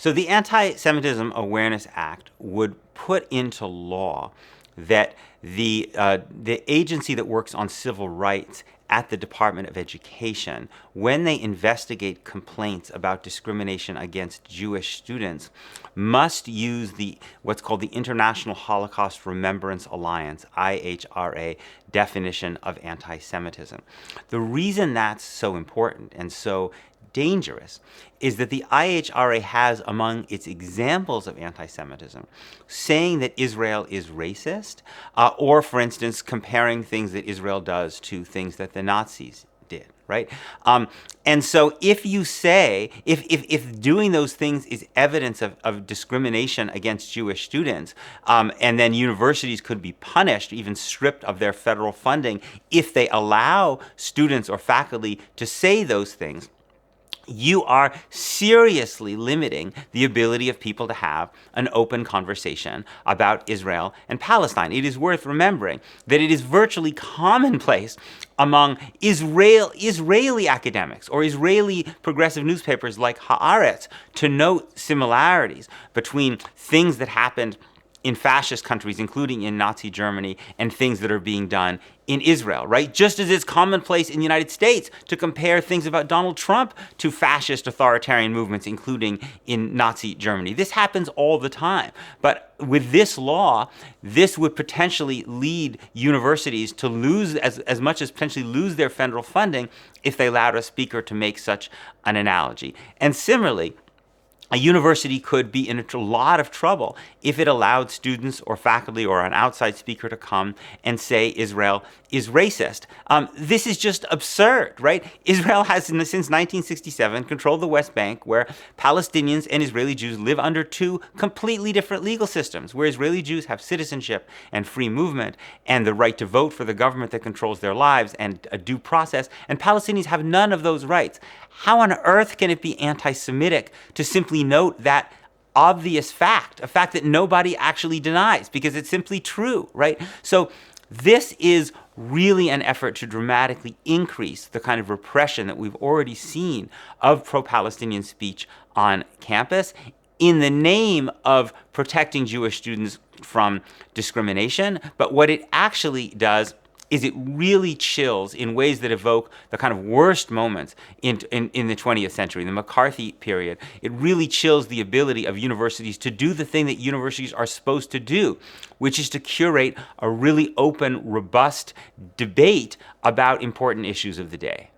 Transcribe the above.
So the Antisemitism Awareness Act would put into law that the agency that works on civil rights at the Department of Education, when they investigate complaints about discrimination against Jewish students, must use what's called the International Holocaust Remembrance Alliance, IHRA, definition of anti-Semitism. The reason that's so important and so dangerous is that the IHRA has among its examples of anti-Semitism saying that Israel is racist, or, for instance, comparing things that Israel does to things that the Nazis did, right? And so if you say, if doing those things is evidence of discrimination against Jewish students, and then universities could be punished, even stripped of their federal funding, if they allow students or faculty to say those things, you are seriously limiting the ability of people to have an open conversation about Israel and Palestine. It is worth remembering that it is virtually commonplace among Israeli academics or Israeli progressive newspapers like Haaretz to note similarities between things that happened in fascist countries, including in Nazi Germany, and things that are being done in Israel, right? Just as it's commonplace in the United States to compare things about Donald Trump to fascist authoritarian movements, including in Nazi Germany. This happens all the time. But with this law, this would potentially lead universities to lose, as much as potentially lose their federal funding if they allowed a speaker to make such an analogy. And similarly, a university could be in a lot of trouble if it allowed students or faculty or an outside speaker to come and say Israel is racist. This is just absurd, right? Israel has, since 1967, controlled the West Bank, where Palestinians and Israeli Jews live under two completely different legal systems, where Israeli Jews have citizenship and free movement and the right to vote for the government that controls their lives and a due process, and Palestinians have none of those rights. How on earth can it be anti-Semitic to simply note that obvious fact, a fact that nobody actually denies because it's simply true, right? So this is really an effort to dramatically increase the kind of repression that we've already seen of pro-Palestinian speech on campus in the name of protecting Jewish students from discrimination. But what it actually does is it really chills in ways that evoke the kind of worst moments in the 20th century, the McCarthy period. It really chills the ability of universities to do the thing that universities are supposed to do, which is to curate a really open, robust debate about important issues of the day.